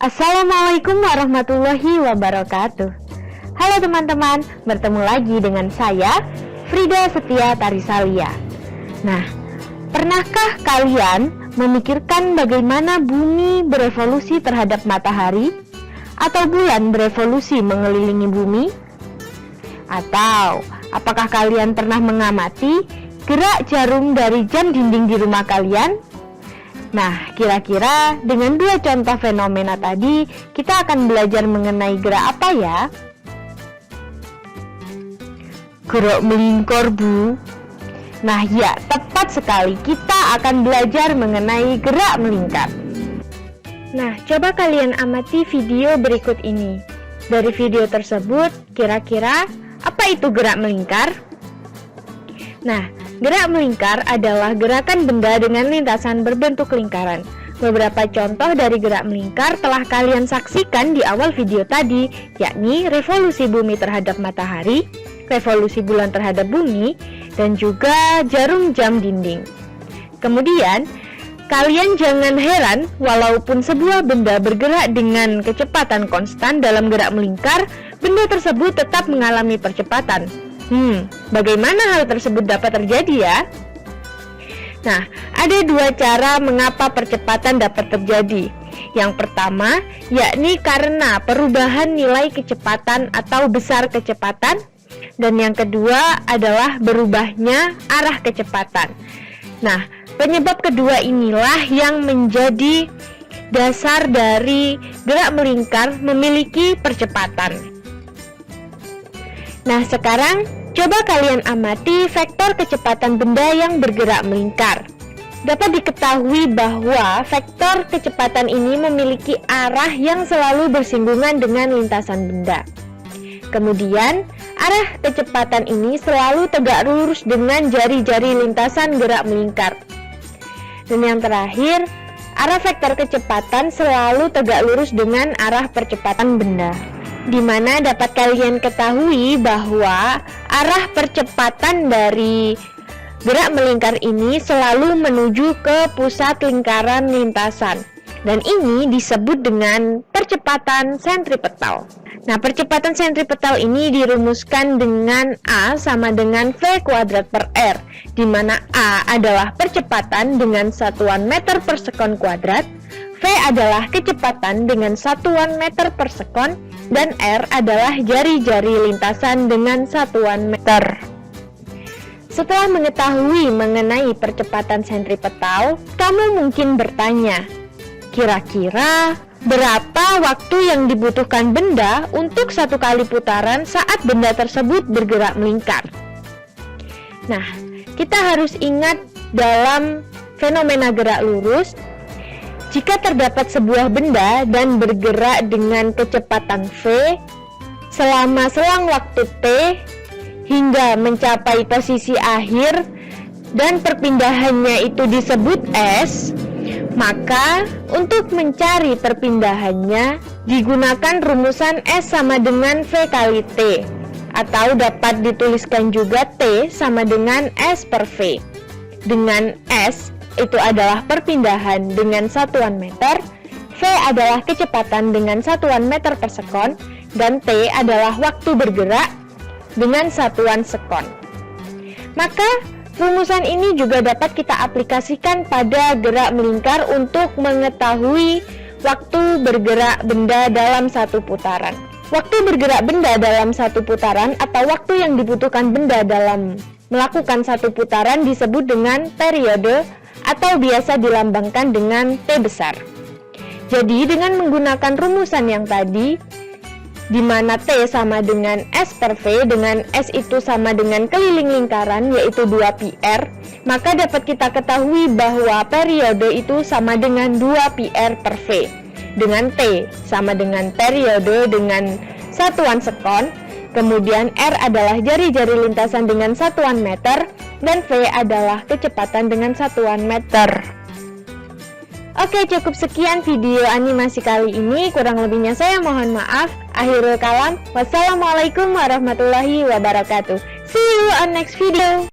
Assalamualaikum warahmatullahi wabarakatuh. Halo teman-teman, bertemu lagi dengan saya, Frida Setia Tarisalia. Nah, pernahkah kalian memikirkan bagaimana bumi berevolusi terhadap matahari? Atau bulan berevolusi mengelilingi bumi? Atau, apakah kalian pernah mengamati gerak jarum dari jam dinding di rumah kalian? Nah, kira-kira dengan dua contoh fenomena tadi, kita akan belajar mengenai gerak apa ya? Gerak melingkar, Bu. Nah ya, tepat sekali, kita akan belajar mengenai gerak melingkar. Nah, coba kalian amati video berikut ini. Dari video tersebut, kira-kira apa itu gerak melingkar? Nah, gerak melingkar adalah gerakan benda dengan lintasan berbentuk lingkaran. Beberapa contoh dari gerak melingkar telah kalian saksikan di awal video tadi, yakni revolusi bumi terhadap matahari, revolusi bulan terhadap bumi, dan juga jarum jam dinding. Kemudian, kalian jangan heran walaupun sebuah benda bergerak dengan kecepatan konstan dalam gerak melingkar, benda tersebut tetap mengalami percepatan. Bagaimana hal tersebut dapat terjadi ya? Nah, ada dua cara mengapa percepatan dapat terjadi. Yang pertama, yakni karena perubahan nilai kecepatan atau besar kecepatan. Dan yang kedua adalah berubahnya arah kecepatan. Nah, penyebab kedua inilah yang menjadi dasar dari gerak melingkar memiliki percepatan. Nah, sekarang coba kalian amati vektor kecepatan benda yang bergerak melingkar. Dapat diketahui bahwa vektor kecepatan ini memiliki arah yang selalu bersinggungan dengan lintasan benda. Kemudian, arah kecepatan ini selalu tegak lurus dengan jari-jari lintasan gerak melingkar. Dan yang terakhir, arah vektor kecepatan selalu tegak lurus dengan arah percepatan benda. Di mana dapat kalian ketahui bahwa arah percepatan dari gerak melingkar ini selalu menuju ke pusat lingkaran lintasan. Dan ini disebut dengan percepatan sentripetal. Nah, percepatan sentripetal ini dirumuskan dengan A sama dengan V kuadrat per R, di mana A adalah percepatan dengan satuan meter per sekon kuadrat, V adalah kecepatan dengan satuan meter per sekon, dan R adalah jari-jari lintasan dengan satuan meter. Setelah mengetahui mengenai percepatan sentripetal, kamu mungkin bertanya, kira-kira berapa waktu yang dibutuhkan benda untuk satu kali putaran saat benda tersebut bergerak melingkar? Nah, kita harus ingat dalam fenomena gerak lurus, jika terdapat sebuah benda dan bergerak dengan kecepatan V selama selang waktu T hingga mencapai posisi akhir dan perpindahannya itu disebut S, maka untuk mencari perpindahannya digunakan rumusan S sama dengan V kali T, atau dapat dituliskan juga T sama dengan S per V. Dengan S itu adalah perpindahan dengan satuan meter, V adalah kecepatan dengan satuan meter per sekon, dan T adalah waktu bergerak dengan satuan sekon. Maka rumusan ini juga dapat kita aplikasikan pada gerak melingkar untuk mengetahui waktu bergerak benda dalam satu putaran. Waktu bergerak benda dalam satu putaran atau waktu yang dibutuhkan benda dalam melakukan satu putaran disebut dengan periode atau biasa dilambangkan dengan T besar. Jadi dengan menggunakan rumusan yang tadi, di mana T sama dengan S per V, dengan S itu sama dengan keliling lingkaran yaitu 2πr, maka dapat kita ketahui bahwa periode itu sama dengan 2πr per V, dengan T sama dengan periode dengan satuan sekon, kemudian R adalah jari-jari lintasan dengan satuan meter, dan V adalah kecepatan dengan satuan meter. Oke, cukup sekian video animasi kali ini. Kurang lebihnya saya mohon maaf. Akhirul kalam. Wassalamualaikum warahmatullahi wabarakatuh. See you on next video.